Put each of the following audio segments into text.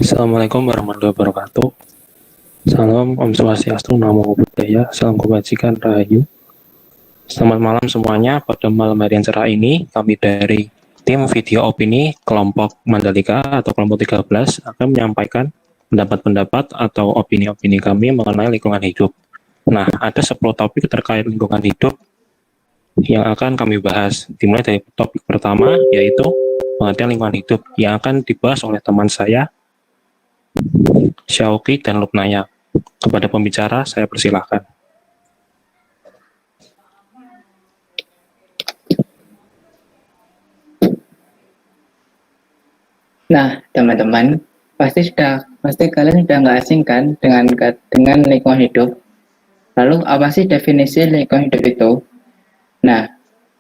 Assalamualaikum warahmatullahi wabarakatuh. Salam Om Swastiastu, Namo Buddhaya, Salam Kebajikan, Rahayu. Selamat malam semuanya. Pada malam hari yang cerah ini, kami dari tim video opini kelompok Mandalika atau kelompok 13 akan menyampaikan pendapat-pendapat atau opini-opini kami mengenai lingkungan hidup. Nah, ada 10 topik terkait lingkungan hidup yang akan kami bahas. Dimulai dari topik pertama, yaitu pengertian lingkungan hidup yang akan dibahas oleh teman saya, Syauqi dan Lupnaya. Kepada pembicara, saya persilahkan. Nah, teman-teman, pasti kalian sudah nggak asing kan dengan lingkungan hidup. Lalu apa sih definisi lingkungan hidup itu? Nah,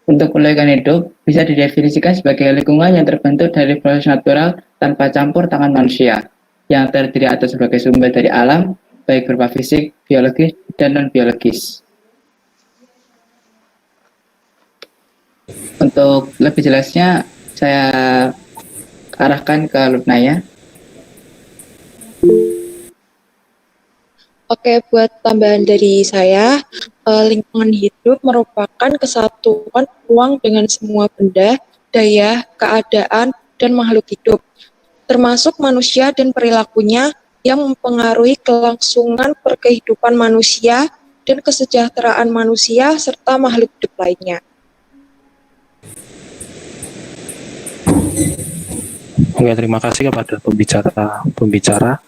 untuk lingkungan hidup bisa didefinisikan sebagai lingkungan yang terbentuk dari proses natural tanpa campur tangan manusia, yang terdiri atas berbagai sumber dari alam, baik berupa fisik, biologis, dan non-biologis. Untuk lebih jelasnya, saya arahkan ke Lupnaya. Oke, buat tambahan dari saya, lingkungan hidup merupakan kesatuan ruang dengan semua benda, daya, keadaan, dan makhluk hidup, termasuk manusia dan perilakunya yang mempengaruhi kelangsungan perkehidupan manusia dan kesejahteraan manusia serta makhluk hidup lainnya. Oke, terima kasih kepada pembicara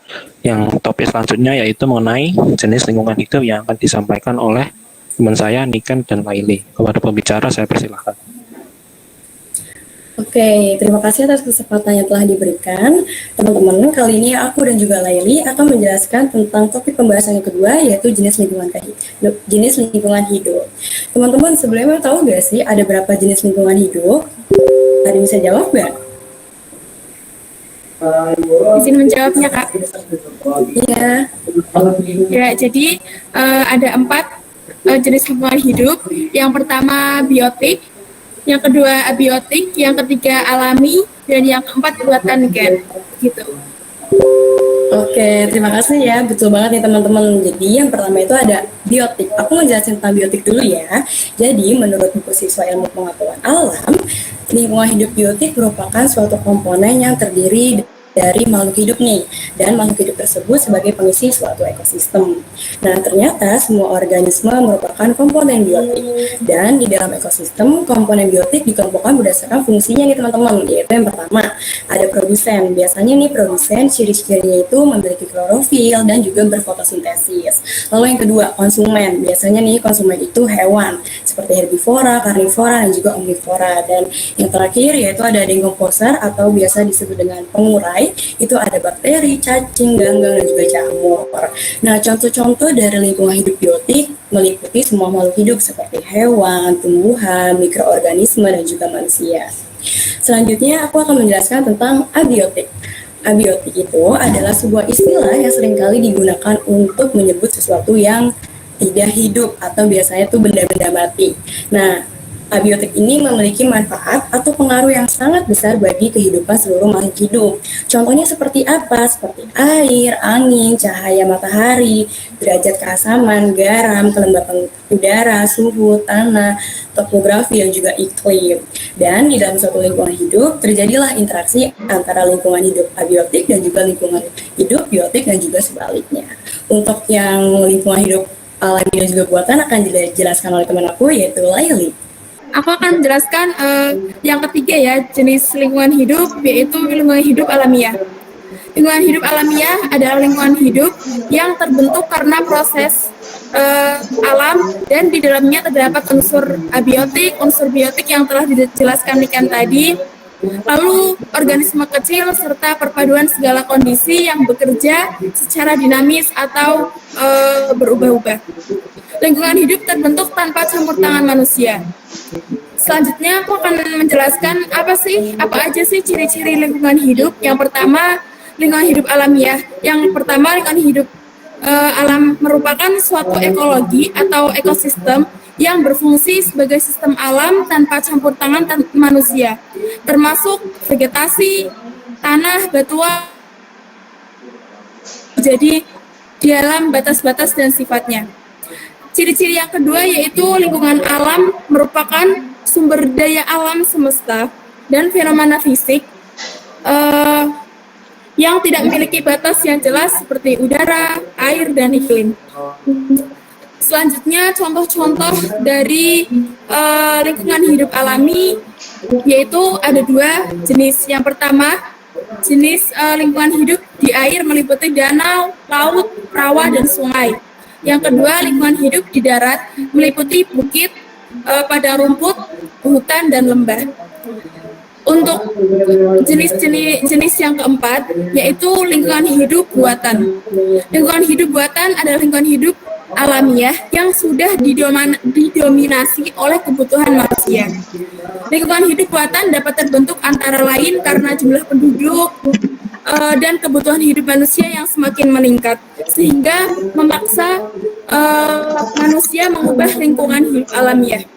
yang topik selanjutnya yaitu mengenai jenis lingkungan hidup yang akan disampaikan oleh teman saya, Niken dan Laili. Kepada pembicara, saya persilahkan. Oke, terima kasih atas kesempatan yang telah diberikan. Teman-teman, kali ini aku dan juga Laili akan menjelaskan tentang topik pembahasan yang kedua, yaitu jenis lingkungan hidup. Teman-teman, sebelumnya tahu nggak sih ada berapa jenis lingkungan hidup? Ada yang bisa jawab nggak? Izin menjawabnya, Kak. Iya. Ya, jadi ada 4 jenis lingkungan hidup. Yang pertama biotik, yang kedua abiotik, yang ketiga alami, dan yang keempat buatan gen. Gitu. Oke, terima kasih ya. Betul banget nih teman-teman. Jadi yang pertama itu ada biotik. Aku menjelaskan tentang biotik dulu ya. Jadi menurut buku siswa ilmu pengetahuan alam, lingkungan hidup biotik merupakan suatu komponen yang terdiri dari makhluk hidup nih, dan makhluk hidup tersebut sebagai pengisi suatu ekosistem. Nah, ternyata semua organisme merupakan komponen biotik, dan di dalam ekosistem komponen biotik dikelompokkan berdasarkan fungsinya nih teman-teman, yaitu yang pertama ada produsen. Biasanya nih produsen ciri-cirinya itu memiliki klorofil dan juga berfotosintesis. Lalu yang kedua konsumen. Biasanya nih konsumen itu hewan seperti herbivora, karnivora, dan juga omnivora. Dan yang terakhir yaitu ada decomposer atau biasa disebut dengan pengurai. Itu ada bakteri, cacing, ganggang, dan juga jamur. Nah, contoh-contoh dari lingkungan hidup biotik meliputi semua makhluk hidup seperti hewan, tumbuhan, mikroorganisme, dan juga manusia. Selanjutnya, aku akan menjelaskan tentang abiotik. Abiotik itu adalah sebuah istilah yang seringkali digunakan untuk menyebut sesuatu yang tidak hidup atau biasanya itu benda-benda mati. Nah, abiotik ini memiliki manfaat atau pengaruh yang sangat besar bagi kehidupan seluruh makhluk hidup. Contohnya seperti apa? Seperti air, angin, cahaya matahari, derajat keasaman, garam, kelembapan udara, suhu, tanah, topografi, dan juga iklim. Dan di dalam suatu lingkungan hidup, terjadilah interaksi antara lingkungan hidup abiotik dan juga lingkungan hidup biotik dan juga sebaliknya. Untuk yang lingkungan hidup alami dan juga buatan akan dijelaskan oleh teman aku, yaitu Laili. Aku akan menjelaskan yang ketiga ya, jenis lingkungan hidup, yaitu lingkungan hidup alamiah. Lingkungan hidup alamiah adalah lingkungan hidup yang terbentuk karena proses alam, dan di dalamnya terdapat unsur abiotik, unsur biotik yang telah dijelaskan Niken tadi, lalu organisme kecil serta perpaduan segala kondisi yang bekerja secara dinamis atau berubah-ubah. Lingkungan hidup terbentuk tanpa campur tangan manusia. Selanjutnya aku akan menjelaskan apa aja sih ciri-ciri lingkungan hidup. Yang pertama, lingkungan hidup alamiah. Yang pertama, lingkungan hidup alam merupakan suatu ekologi atau ekosistem yang berfungsi sebagai sistem alam tanpa campur tangan manusia, termasuk vegetasi, tanah, batuan, jadi di dalam batas-batas dan sifatnya. Ciri-ciri yang kedua yaitu lingkungan alam merupakan sumber daya alam semesta dan fenomena fisik yang tidak memiliki batas yang jelas seperti udara, air, dan iklim. Selanjutnya contoh-contoh dari lingkungan hidup alami yaitu ada dua jenis. Yang pertama jenis lingkungan hidup di air meliputi danau, laut, rawa, dan sungai. Yang kedua lingkungan hidup di darat meliputi bukit, padang rumput, hutan, dan lembah. Untuk jenis yang keempat yaitu lingkungan hidup buatan. Lingkungan hidup buatan adalah lingkungan hidup alamiah yang sudah didominasi oleh kebutuhan manusia. Lingkungan hidup buatan dapat terbentuk antara lain karena jumlah penduduk dan kebutuhan hidup manusia yang semakin meningkat, sehingga memaksa manusia mengubah lingkungan hidup alamiah.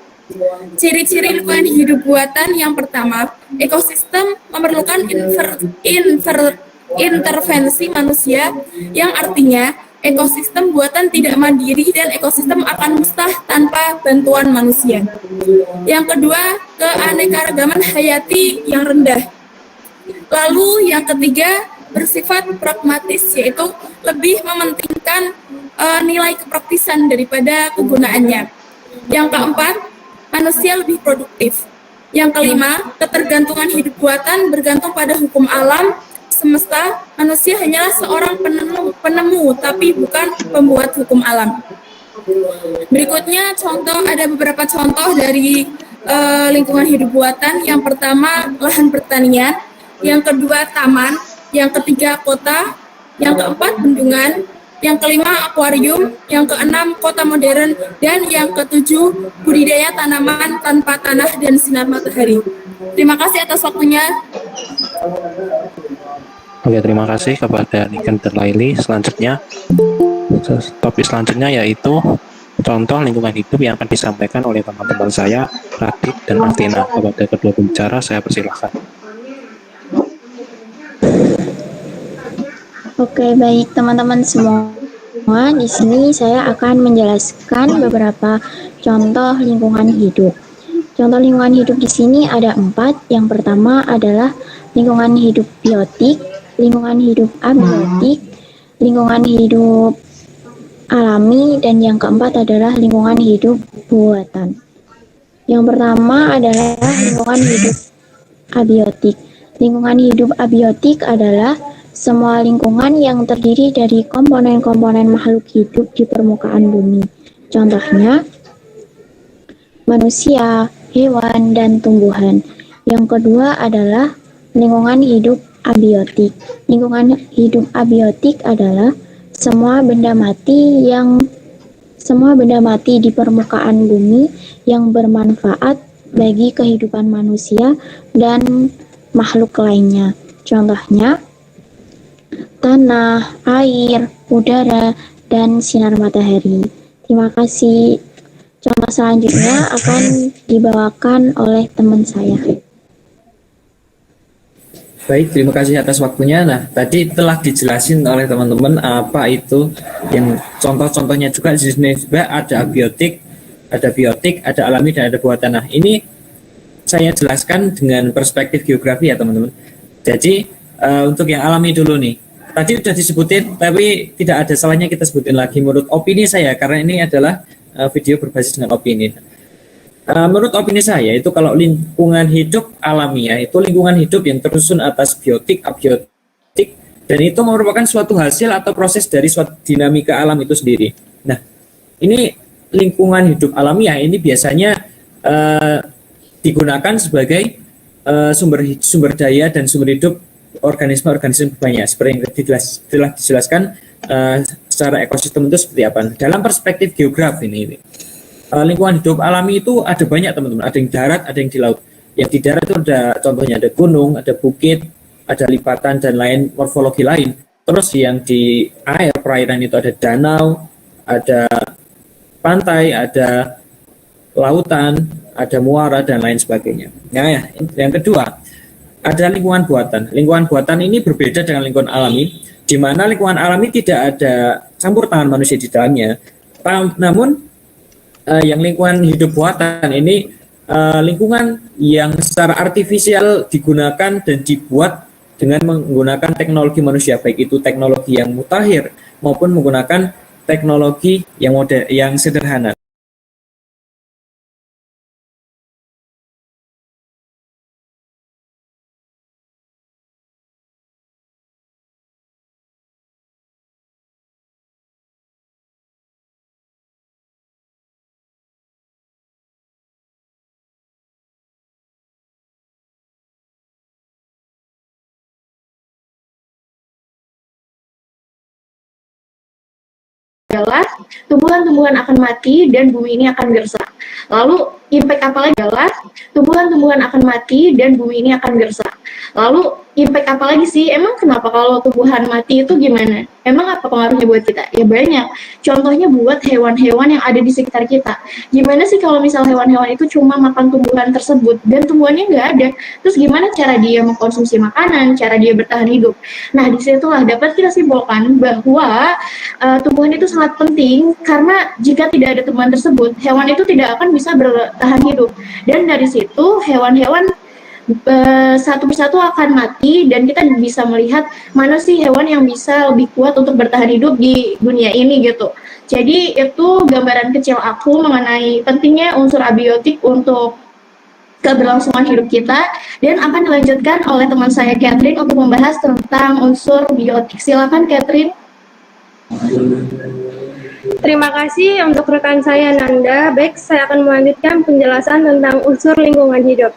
Ciri-ciri lingkungan hidup buatan yang pertama, ekosistem memerlukan intervensi manusia, yang artinya ekosistem buatan tidak mandiri dan ekosistem akan musnah tanpa bantuan manusia. Yang kedua, keanekaragaman hayati yang rendah. Lalu yang ketiga, bersifat pragmatis, yaitu lebih mementingkan nilai kepraktisan daripada kegunaannya. Yang keempat, manusia lebih produktif. Yang kelima, ketergantungan hidup buatan bergantung pada hukum alam semesta. Manusia hanyalah seorang penemu tapi bukan pembuat hukum alam. Berikutnya ada beberapa contoh dari lingkungan hidup buatan. Yang pertama, lahan pertanian. Yang kedua, taman. Yang ketiga, kota. Yang keempat, bendungan. Yang kelima, akuarium. Yang keenam, kota modern. Dan yang ketujuh, budidaya tanaman tanpa tanah dan sinar matahari. Terima kasih atas waktunya. Oke, terima kasih kepada Niken dan Laili. Selanjutnya, topik selanjutnya yaitu contoh lingkungan hidup yang akan disampaikan oleh teman-teman saya, Radit dan Martina. Kepada kedua pembicara, saya persilahkan. Oke, baik teman-teman semua. Di sini saya akan menjelaskan beberapa contoh lingkungan hidup. Contoh lingkungan hidup di sini ada 4. Yang pertama adalah lingkungan hidup biotik, lingkungan hidup abiotik, lingkungan hidup alami, dan yang keempat adalah lingkungan hidup buatan. Yang pertama adalah lingkungan hidup abiotik. Lingkungan hidup abiotik adalah semua lingkungan yang terdiri dari komponen-komponen makhluk hidup di permukaan bumi. Contohnya, manusia, hewan, dan tumbuhan. Yang kedua adalah lingkungan hidup abiotik. Lingkungan hidup abiotik adalah semua benda mati di permukaan bumi yang bermanfaat bagi kehidupan manusia dan makhluk lainnya. Contohnya, tanah, air, udara, dan sinar matahari. Terima kasih. Contoh selanjutnya akan dibawakan oleh teman saya. Baik, terima kasih atas waktunya. Nah, tadi telah dijelasin oleh teman-teman apa itu yang contoh-contohnya juga di sini juga ada abiotik, ada alami, dan ada buatan. Nah, ini saya jelaskan dengan perspektif geografi ya teman-teman. Jadi untuk yang alami dulu nih. Tadi sudah disebutin, tapi tidak ada salahnya kita sebutin lagi menurut opini saya, karena ini adalah video berbasis dengan opini. Menurut opini saya itu kalau lingkungan hidup alamiah itu lingkungan hidup yang tersusun atas biotik, abiotik, dan itu merupakan suatu hasil atau proses dari suatu dinamika alam itu sendiri. Nah, ini lingkungan hidup alamiah ini biasanya digunakan sebagai sumber daya dan sumber hidup organisme banyak, seperti yang telah dijelaskan secara ekosistem itu seperti apa. Dalam perspektif geografi ini lingkungan hidup alami itu ada banyak teman-teman, ada yang darat, ada yang di laut. Yang di darat itu ada contohnya ada gunung, ada bukit, ada lipatan dan lain morfologi lain. Terus yang di perairan itu ada danau, ada pantai, ada lautan, ada muara dan lain sebagainya. Nah, yang kedua, ada lingkungan buatan. Lingkungan buatan ini berbeda dengan lingkungan alami, di mana lingkungan alami tidak ada campur tangan manusia di dalamnya. Namun yang lingkungan hidup buatan ini lingkungan yang secara artifisial digunakan dan dibuat dengan menggunakan teknologi manusia, baik itu teknologi yang mutakhir maupun menggunakan teknologi yang sederhana. adalah tumbuhan-tumbuhan akan mati dan bumi ini akan gersang. Lalu impact apa lagi adalah tumbuhan-tumbuhan akan mati dan bumi ini akan gersang. Lalu impact apa lagi sih? Emang kenapa kalau tumbuhan mati itu gimana? Emang apa pengaruhnya buat kita? Ya banyak. Contohnya buat hewan-hewan yang ada di sekitar kita. Gimana sih kalau misal hewan-hewan itu cuma makan tumbuhan tersebut dan tumbuhannya nggak ada? Terus gimana cara dia mengkonsumsi makanan, cara dia bertahan hidup? Nah, disitulah dapat kita simpulkan bahwa tumbuhan itu sangat penting karena jika tidak ada tumbuhan tersebut, hewan itu tidak akan bisa bertahan hidup. Dan dari situ hewan-hewan satu persatu akan mati dan kita bisa melihat mana sih hewan yang bisa lebih kuat untuk bertahan hidup di dunia ini gitu. Jadi itu gambaran kecil aku mengenai pentingnya unsur abiotik untuk keberlangsungan hidup kita, dan akan dilanjutkan oleh teman saya Catherine untuk membahas tentang unsur biotik. Silakan Catherine. Terima kasih untuk rekan saya Nanda. Baik, saya akan melanjutkan penjelasan tentang unsur lingkungan hidup.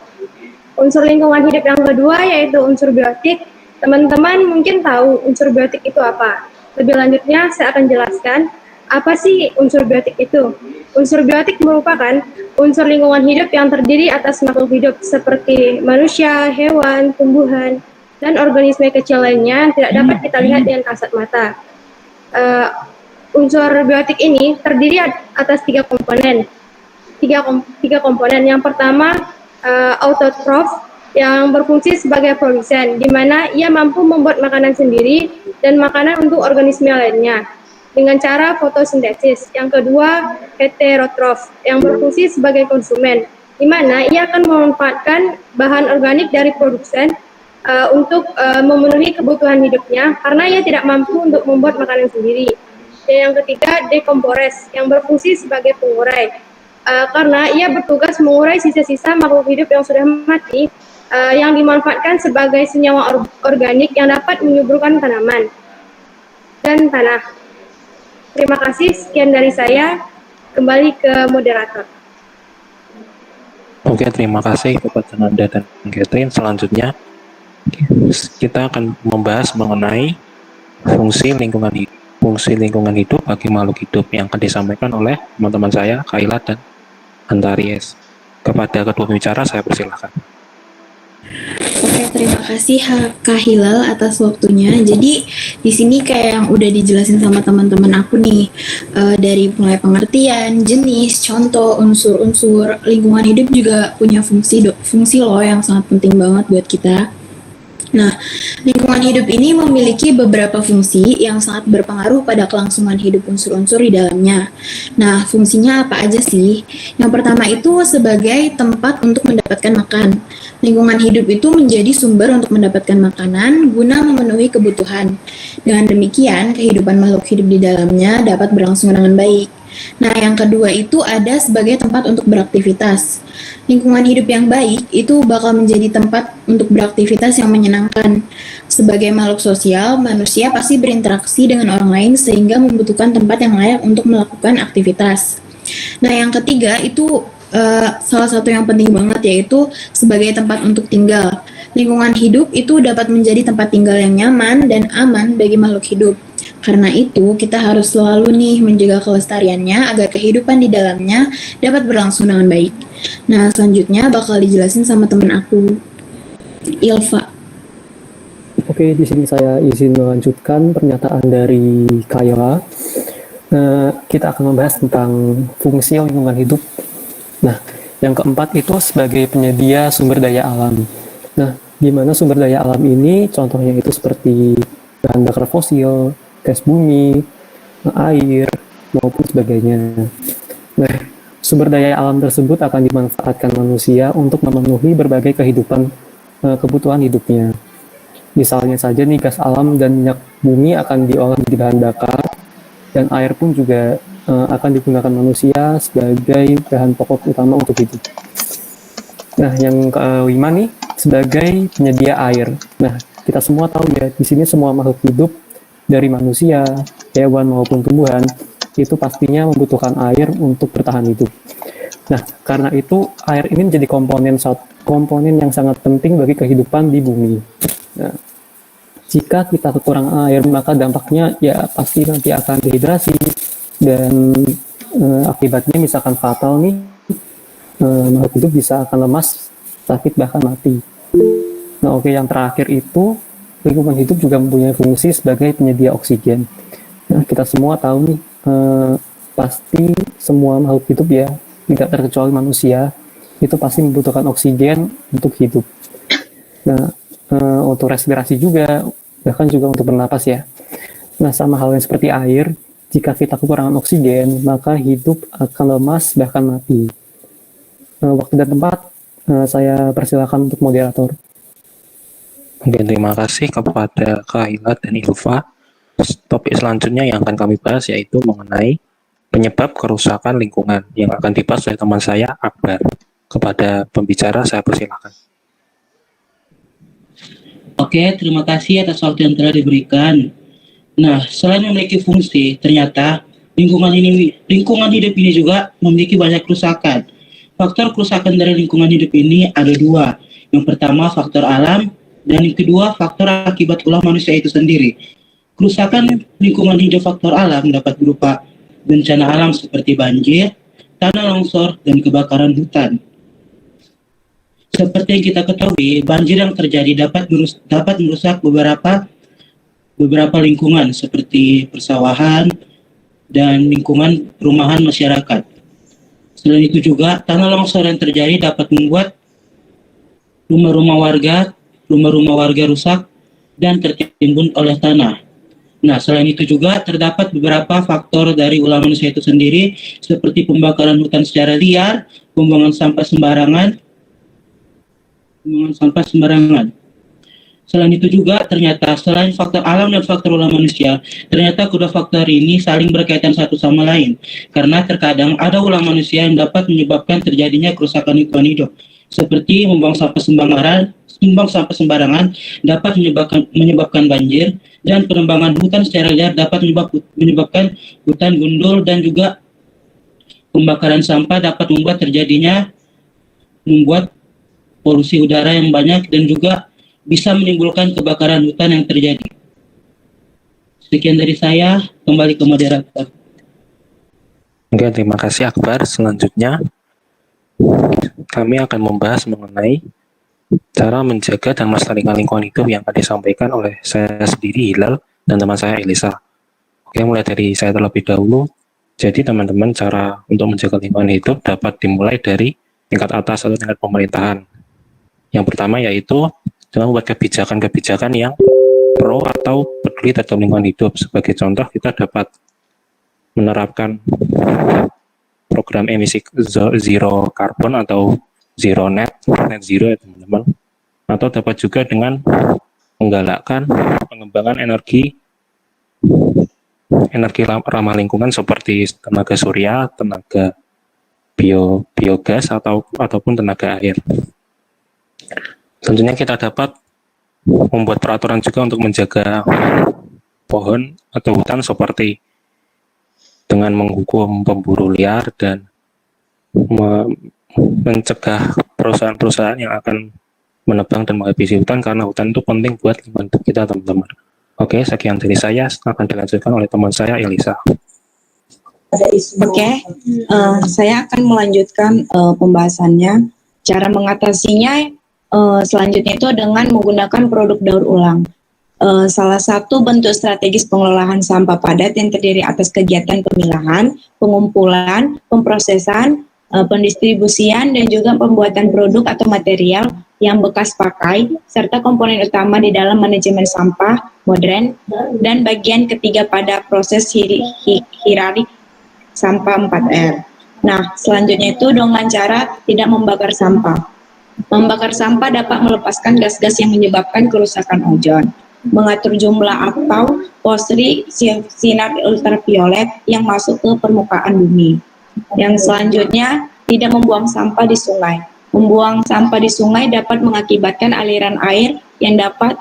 Unsur lingkungan hidup yang kedua yaitu unsur biotik. Teman-teman mungkin tahu unsur biotik itu apa. Lebih lanjutnya saya akan jelaskan apa sih unsur biotik itu. Unsur biotik merupakan unsur lingkungan hidup yang terdiri atas makhluk hidup seperti manusia, hewan, tumbuhan, dan organisme kecil lainnya yang tidak dapat kita lihat dengan kasat mata. Unsur biotik ini terdiri atas tiga komponen. Tiga komponen. Yang pertama, autotrof yang berfungsi sebagai produsen, di mana ia mampu membuat makanan sendiri dan makanan untuk organisme lainnya dengan cara fotosintesis. Yang kedua, heterotrof yang berfungsi sebagai konsumen, di mana ia akan memanfaatkan bahan organik dari produsen untuk memenuhi kebutuhan hidupnya karena ia tidak mampu untuk membuat makanan sendiri. Dan yang ketiga, dekompores yang berfungsi sebagai pengurai karena ia bertugas mengurai sisa-sisa makhluk hidup yang sudah mati yang dimanfaatkan sebagai senyawa organik yang dapat menyuburkan tanaman dan tanah. Terima kasih, sekian dari saya. Kembali ke moderator. Oke, terima kasih kepada Nanda dan Catherine. Selanjutnya kita akan membahas mengenai fungsi lingkungan hidup. Fungsi lingkungan hidup bagi makhluk hidup yang akan disampaikan oleh teman-teman saya, Kaila dan Antaries. Kepada kedua pembicara saya persilahkan. Oke, terima kasih Kak Hilal atas waktunya. Jadi di sini kayak yang udah dijelasin sama teman-teman aku nih, dari mulai pengertian, jenis, contoh, unsur-unsur lingkungan hidup juga punya fungsi loh yang sangat penting banget buat kita. Nah, lingkungan hidup ini memiliki beberapa fungsi yang sangat berpengaruh pada kelangsungan hidup unsur-unsur di dalamnya. Nah, fungsinya apa aja sih? Yang pertama itu sebagai tempat untuk mendapatkan makan. Lingkungan hidup itu menjadi sumber untuk mendapatkan makanan guna memenuhi kebutuhan. Dengan demikian, kehidupan makhluk hidup di dalamnya dapat berlangsung dengan baik. Nah, yang kedua itu ada sebagai tempat untuk beraktivitas. Lingkungan hidup yang baik itu bakal menjadi tempat untuk beraktivitas yang menyenangkan. Sebagai makhluk sosial, manusia pasti berinteraksi dengan orang lain sehingga membutuhkan tempat yang layak untuk melakukan aktivitas. Nah, yang ketiga itu salah satu yang penting banget yaitu sebagai tempat untuk tinggal. Lingkungan hidup itu dapat menjadi tempat tinggal yang nyaman dan aman bagi makhluk hidup. Karena itu, kita harus selalu nih menjaga kelestariannya agar kehidupan di dalamnya dapat berlangsung dengan baik. Nah, selanjutnya bakal dijelasin sama temen aku, Ilva. Oke, di sini saya izin melanjutkan pernyataan dari Kayla. Kita akan membahas tentang fungsi lingkungan hidup. Nah, yang keempat itu sebagai penyedia sumber daya alam. Nah, di mana sumber daya alam ini contohnya itu seperti bahan bakar fosil, gas bumi, air, maupun sebagainya. Nah, sumber daya alam tersebut akan dimanfaatkan manusia untuk memenuhi berbagai kebutuhan hidupnya. Misalnya saja nih, gas alam dan minyak bumi akan diolah menjadi bahan bakar, dan air pun juga akan digunakan manusia sebagai bahan pokok utama untuk hidup. Nah, yang kelima nih, sebagai penyedia air. Nah, kita semua tahu ya, di sini semua makhluk hidup dari manusia, hewan maupun tumbuhan itu pastinya membutuhkan air untuk bertahan hidup. Nah, karena itu air ini menjadi komponen yang sangat penting bagi kehidupan di bumi. Nah, jika kita kekurangan air, maka dampaknya ya pasti nanti akan dehidrasi dan akibatnya misalkan fatal nih, makhluk hidup bisa akan lemas, sakit, bahkan mati. Nah, oke, yang terakhir itu lingkungan hidup juga mempunyai fungsi sebagai penyedia oksigen. Nah, kita semua tahu nih, pasti semua makhluk hidup ya, tidak terkecuali manusia, itu pasti membutuhkan oksigen untuk hidup. Nah, untuk respirasi juga, bahkan juga untuk bernapas ya. Nah, sama halnya seperti air, jika kita kekurangan oksigen, maka hidup akan lemas, bahkan mati. Waktu dan tempat, saya persilakan untuk moderator. Oke, terima kasih kepada Kak Hila dan Ilva. Topik selanjutnya yang akan kami bahas yaitu mengenai penyebab kerusakan lingkungan yang akan dibahas oleh teman saya, Akbar. Kepada pembicara, saya persilakan. Oke, terima kasih atas waktu yang telah diberikan. Nah, selain memiliki fungsi, ternyata lingkungan hidup ini juga memiliki banyak kerusakan. Faktor kerusakan dari lingkungan hidup ini ada dua. Yang pertama, faktor alam, dan yang kedua, faktor akibat ulah manusia itu sendiri. Kerusakan lingkungan hidup faktor alam dapat berupa bencana alam seperti banjir, tanah longsor, dan kebakaran hutan. Seperti yang kita ketahui, banjir yang terjadi dapat merusak beberapa lingkungan seperti persawahan dan lingkungan perumahan masyarakat. Selain itu juga, tanah longsor yang terjadi dapat membuat rumah-rumah warga rusak dan tertimbun oleh tanah. Nah, selain itu juga terdapat beberapa faktor dari ulah manusia itu sendiri, seperti pembakaran hutan secara liar, pembuangan sampah sembarangan. Selain itu juga ternyata selain faktor alam dan faktor ulah manusia, ternyata kedua faktor ini saling berkaitan satu sama lain. Karena terkadang ada ulah manusia yang dapat menyebabkan terjadinya kerusakan lingkungan hidup, seperti membuang sampah sembarangan dapat menyebabkan banjir, dan penebangan hutan secara liar dapat menyebabkan hutan gundul, dan juga pembakaran sampah dapat membuat polusi udara yang banyak dan juga bisa menimbulkan kebakaran hutan yang terjadi. Sekian dari saya, kembali ke moderator. Oke, terima kasih Akbar. Selanjutnya, kami akan membahas mengenai cara menjaga dan melestarikan lingkungan hidup yang akan disampaikan oleh saya sendiri, Hilal, dan teman saya, Elisa. Oke, mulai dari saya terlebih dahulu. Jadi teman-teman, cara untuk menjaga lingkungan hidup dapat dimulai dari tingkat atas atau tingkat pemerintahan. Yang pertama yaitu dengan membuat kebijakan-kebijakan yang pro atau peduli terhadap lingkungan hidup. Sebagai contoh, kita dapat menerapkan program emisi zero carbon atau net zero ya teman-teman. Atau dapat juga dengan menggalakkan pengembangan energi ramah lingkungan seperti tenaga surya, tenaga biogas ataupun tenaga air. Tentunya kita dapat membuat peraturan juga untuk menjaga pohon atau hutan seperti dengan menghukum pemburu liar dan mencegah perusahaan-perusahaan yang akan menebang dan menghabisi hutan, karena hutan itu penting buat lingkungan kita, teman-teman. Oke, sekian dari saya, akan dilanjutkan oleh teman saya, Elisa. Oke, saya akan melanjutkan pembahasannya. Cara mengatasinya selanjutnya itu dengan menggunakan produk daur ulang. Salah satu bentuk strategis pengelolaan sampah padat yang terdiri atas kegiatan pemilahan, pengumpulan, pemprosesan, pendistribusian, dan juga pembuatan produk atau material yang bekas pakai, serta komponen utama di dalam manajemen sampah modern, dan bagian ketiga pada proses hierarki sampah 4R. Nah, selanjutnya itu dengan cara tidak membakar sampah. Membakar sampah dapat melepaskan gas-gas yang menyebabkan kerusakan ozon, mengatur jumlah atau porsi sinar ultraviolet yang masuk ke permukaan bumi. Yang selanjutnya, tidak membuang sampah di sungai. Membuang sampah di sungai dapat mengakibatkan aliran air yang dapat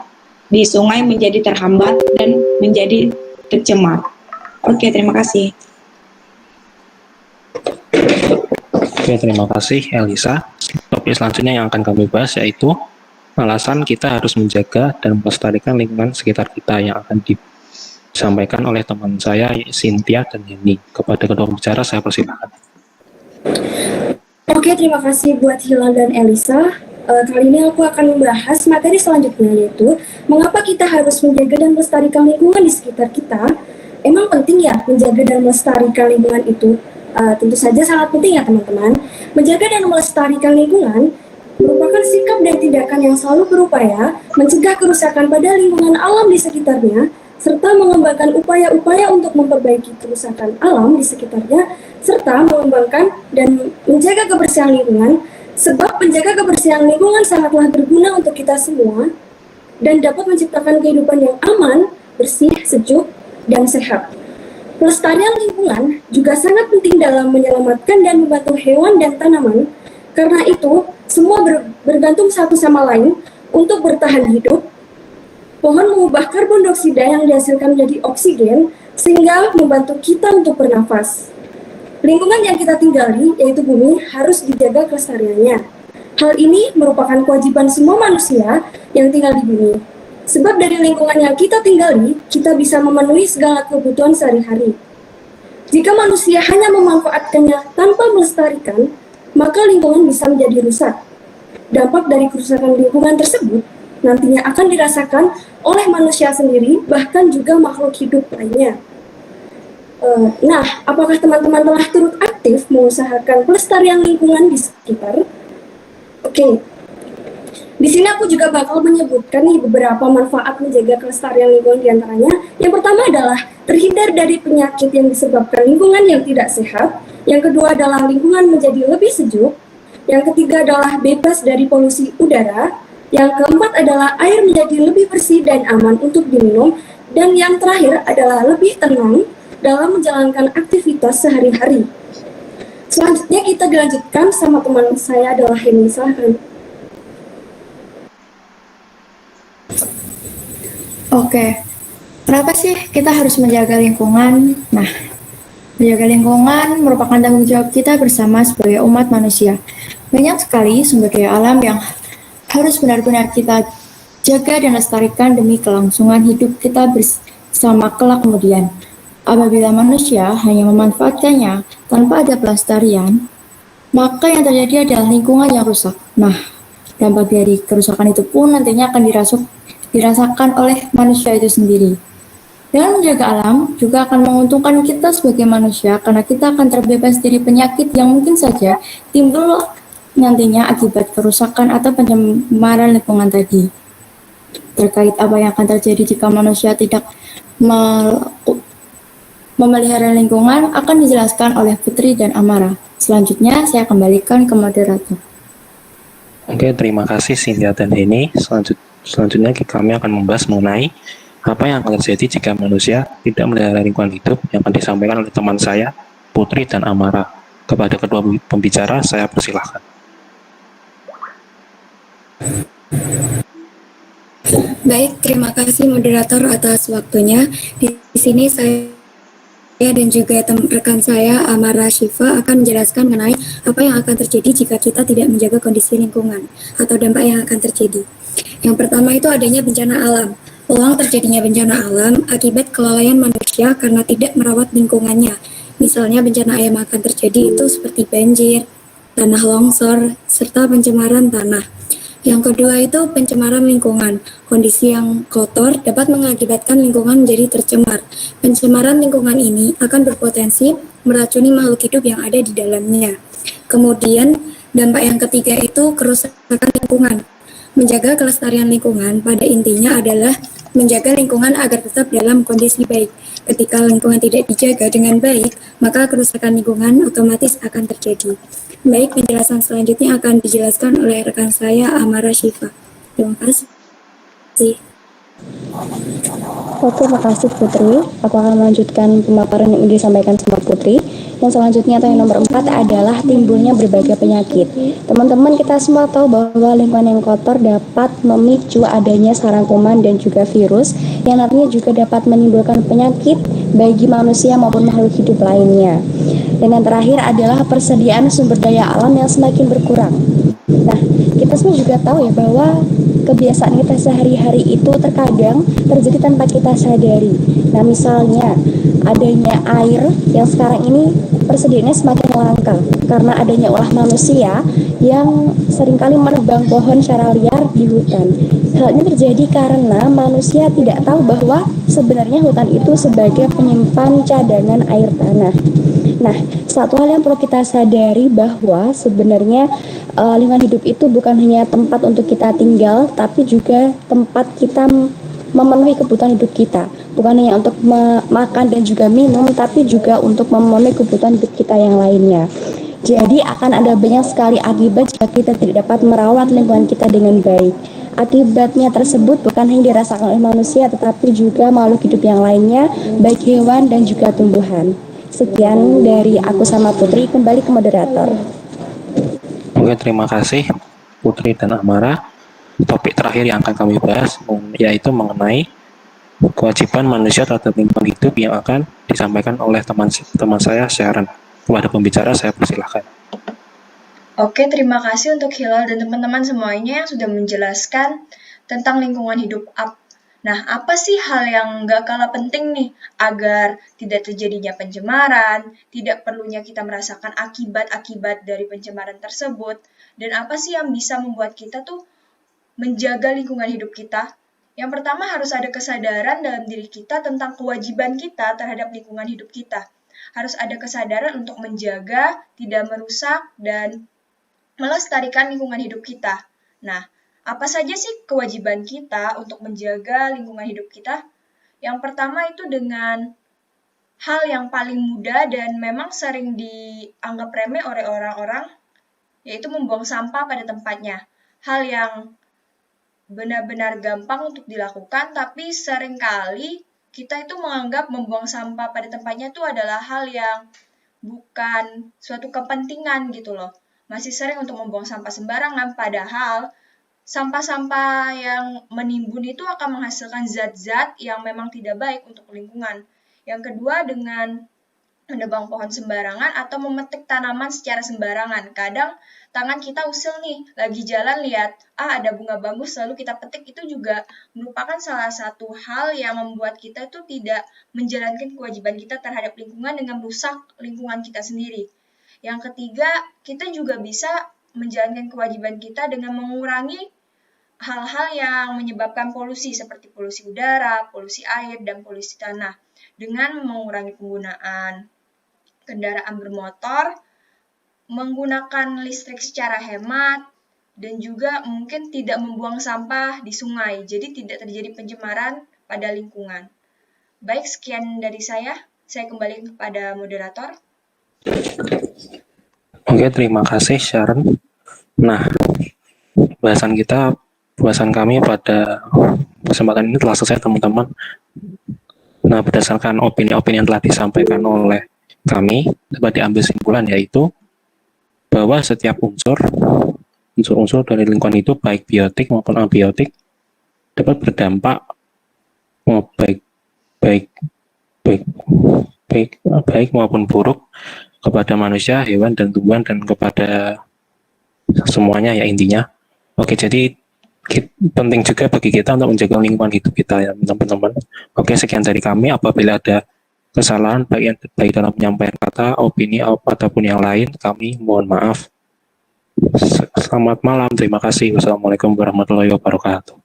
di sungai menjadi terhambat dan menjadi tercemar. Oke, terima kasih. Oke, terima kasih Elisa. Topik selanjutnya yang akan kami bahas yaitu alasan kita harus menjaga dan melestarikan lingkungan sekitar kita, yang akan disampaikan oleh teman saya Cynthia dan Yeni. Kepada kedua pembicara saya persilakan. Oke, terima kasih buat Hilal dan Elisa. Kali ini aku akan membahas materi selanjutnya, yaitu mengapa kita harus menjaga dan melestarikan lingkungan di sekitar kita. Emang penting ya menjaga dan melestarikan lingkungan itu? Tentu saja sangat penting ya teman-teman. Menjaga dan melestarikan lingkungan merupakan sikap dan tindakan yang selalu berupaya mencegah kerusakan pada lingkungan alam di sekitarnya, serta mengembangkan upaya-upaya untuk memperbaiki kerusakan alam di sekitarnya, serta mengembangkan dan menjaga kebersihan lingkungan, sebab menjaga kebersihan lingkungan sangatlah berguna untuk kita semua dan dapat menciptakan kehidupan yang aman, bersih, sejuk, dan sehat. Pelestarian lingkungan juga sangat penting dalam menyelamatkan dan membantu hewan dan tanaman. Karena itu, semua bergantung satu sama lain untuk bertahan hidup. Pohon mengubah karbon dioksida yang dihasilkan menjadi oksigen, sehingga membantu kita untuk bernafas. Lingkungan yang kita tinggali, yaitu bumi, harus dijaga kelestariannya. Hal ini merupakan kewajiban semua manusia yang tinggal di bumi. Sebab dari lingkungan yang kita tinggali, kita bisa memenuhi segala kebutuhan sehari-hari. Jika manusia hanya memanfaatkannya tanpa melestarikan, maka lingkungan bisa menjadi rusak. Dampak dari kerusakan lingkungan tersebut nantinya akan dirasakan oleh manusia sendiri, bahkan juga makhluk hidup lainnya. Nah, apakah teman-teman telah turut aktif mengusahakan pelestarian lingkungan di sekitar? Oke. Di sini aku juga bakal menyebutkan nih beberapa manfaat menjaga kelestarian lingkungan, diantaranya. Yang pertama adalah terhindar dari penyakit yang disebabkan lingkungan yang tidak sehat. Yang kedua adalah lingkungan menjadi lebih sejuk. Yang ketiga adalah bebas dari polusi udara. Yang keempat adalah air menjadi lebih bersih dan aman untuk diminum. Dan yang terakhir adalah lebih tenang dalam menjalankan aktivitas sehari-hari. Selanjutnya kita dilanjutkan sama teman saya adalah Heni, silahkan. Oke, kenapa sih kita harus menjaga lingkungan? Nah, menjaga lingkungan merupakan tanggung jawab kita bersama sebagai umat manusia. Banyak sekali sumber daya alam yang harus benar-benar kita jaga dan lestarikan demi kelangsungan hidup kita bersama kelak kemudian. Apabila manusia hanya memanfaatkannya tanpa ada pelestarian, maka yang terjadi adalah lingkungan yang rusak. Nah, dampak dari kerusakan itu pun nantinya akan dirasakan oleh manusia itu sendiri. Dengan menjaga alam juga akan menguntungkan kita sebagai manusia, karena kita akan terbebas dari penyakit yang mungkin saja timbul nantinya akibat kerusakan atau pencemaran lingkungan tadi. Terkait apa yang akan terjadi jika manusia tidak memelihara lingkungan akan dijelaskan oleh Putri dan Amara. Selanjutnya saya kembalikan ke moderator. Oke, terima kasih Cynthia dan Heni. Selanjutnya kami akan membahas mengenai apa yang akan terjadi jika manusia tidak melihara lingkungan hidup, yang akan disampaikan oleh teman saya, Putri dan Amara. Kepada kedua pembicara, saya persilahkan. Baik, terima kasih moderator atas waktunya. Di sini saya dan juga rekan saya Amara Syifa akan menjelaskan mengenai apa yang akan terjadi jika kita tidak menjaga kondisi lingkungan atau dampak yang akan terjadi. Yang pertama itu adanya bencana alam. Peluang terjadinya bencana alam akibat kelalaian manusia karena tidak merawat lingkungannya. Misalnya bencana yang akan terjadi itu seperti banjir, tanah longsor, serta pencemaran tanah. Yang kedua itu pencemaran lingkungan. Kondisi yang kotor dapat mengakibatkan lingkungan menjadi tercemar. Pencemaran lingkungan ini akan berpotensi meracuni makhluk hidup yang ada di dalamnya. Kemudian dampak yang ketiga itu kerusakan lingkungan. Menjaga kelestarian lingkungan pada intinya adalah menjaga lingkungan agar tetap dalam kondisi baik. Ketika lingkungan tidak dijaga dengan baik, maka kerusakan lingkungan otomatis akan terjadi. Baik, penjelasan selanjutnya akan dijelaskan oleh rekan saya, Amara Syifa. Terima kasih. Oke, makasih Putri. Aku akan melanjutkan pemaparan yang disampaikan sama Putri. Yang selanjutnya atau yang nomor 4 adalah timbulnya berbagai penyakit. Teman-teman, kita semua tahu bahwa lingkungan yang kotor dapat memicu adanya sarang kuman dan juga virus yang nantinya juga dapat menimbulkan penyakit bagi manusia maupun makhluk hidup lainnya. Dan yang terakhir adalah persediaan sumber daya alam yang semakin berkurang. Nah, kita semua juga tahu ya bahwa kebiasaan kita sehari-hari itu terkadang terjadi tanpa kita sadari. Nah, misalnya adanya air yang sekarang ini persediaannya semakin langka karena adanya ulah manusia yang seringkali menebang pohon secara liar di hutan. Hal ini terjadi karena manusia tidak tahu bahwa sebenarnya hutan itu sebagai penyimpan cadangan air tanah. Nah, satu hal yang perlu kita sadari bahwa sebenarnya lingkungan hidup itu bukan hanya tempat untuk kita tinggal, tapi juga tempat kita memenuhi kebutuhan hidup kita. Bukan hanya untuk makan dan juga minum, tapi juga untuk memenuhi kebutuhan hidup kita yang lainnya. Jadi akan ada banyak sekali akibat jika kita tidak dapat merawat lingkungan kita dengan baik. Akibatnya tersebut bukan hanya dirasakan oleh manusia, tetapi juga makhluk hidup yang lainnya, baik hewan dan juga tumbuhan. Sekian dari aku sama Putri, kembali ke moderator. Oke, terima kasih Putri dan Amara. Topik terakhir yang akan kami bahas yaitu mengenai kewajiban manusia terhadap lingkungan hidup yang akan disampaikan oleh teman saya Sharon. Kepada pembicara saya persilahkan. Oke, terima kasih untuk Hilal dan teman-teman semuanya yang sudah menjelaskan tentang lingkungan hidup. Nah, apa sih hal yang gak kalah penting nih agar tidak terjadinya pencemaran, tidak perlunya kita merasakan akibat-akibat dari pencemaran tersebut, dan apa sih yang bisa membuat kita tuh menjaga lingkungan hidup kita? Yang pertama harus ada kesadaran dalam diri kita tentang kewajiban kita terhadap lingkungan hidup kita. Harus ada kesadaran untuk menjaga, tidak merusak, dan melestarikan lingkungan hidup kita. Nah, apa saja sih kewajiban kita untuk menjaga lingkungan hidup kita? Yang pertama itu dengan hal yang paling mudah dan memang sering dianggap remeh oleh orang-orang, yaitu membuang sampah pada tempatnya. Hal yang benar-benar gampang untuk dilakukan, tapi seringkali kita itu menganggap membuang sampah pada tempatnya itu adalah hal yang bukan suatu kepentingan gitu loh. Masih sering untuk membuang sampah sembarangan, padahal sampah-sampah yang menimbun itu akan menghasilkan zat-zat yang memang tidak baik untuk lingkungan. Yang kedua, dengan menebang pohon sembarangan atau memetik tanaman secara sembarangan. Kadang tangan kita usil nih, lagi jalan lihat, ada bunga bagus lalu kita petik, itu juga merupakan salah satu hal yang membuat kita itu tidak menjalankan kewajiban kita terhadap lingkungan dengan merusak lingkungan kita sendiri. Yang ketiga, kita juga bisa menjalankan kewajiban kita dengan mengurangi hal-hal yang menyebabkan polusi seperti polusi udara, polusi air, dan polusi tanah dengan mengurangi penggunaan kendaraan bermotor, menggunakan listrik secara hemat, dan juga mungkin tidak membuang sampah di sungai, jadi tidak terjadi pencemaran pada lingkungan. Baik, sekian dari saya kembali kepada moderator. Oke, terima kasih Sharon. Nah, bahasan kami pada kesempatan ini telah selesai teman-teman. Nah, berdasarkan opini-opini yang telah disampaikan oleh kami, dapat diambil kesimpulan yaitu bahwa setiap unsur-unsur dari lingkungan hidup baik biotik maupun abiotik dapat berdampak baik maupun buruk kepada manusia, hewan, dan tumbuhan, dan kepada semuanya ya intinya. Oke, jadi penting juga bagi kita untuk menjaga lingkungan hidup kita ya teman-teman. Oke, sekian dari kami. Apabila ada kesalahan baik dalam penyampaian kata, opini, ataupun yang lain, kami mohon maaf. Selamat malam, terima kasih. Wassalamualaikum warahmatullahi wabarakatuh.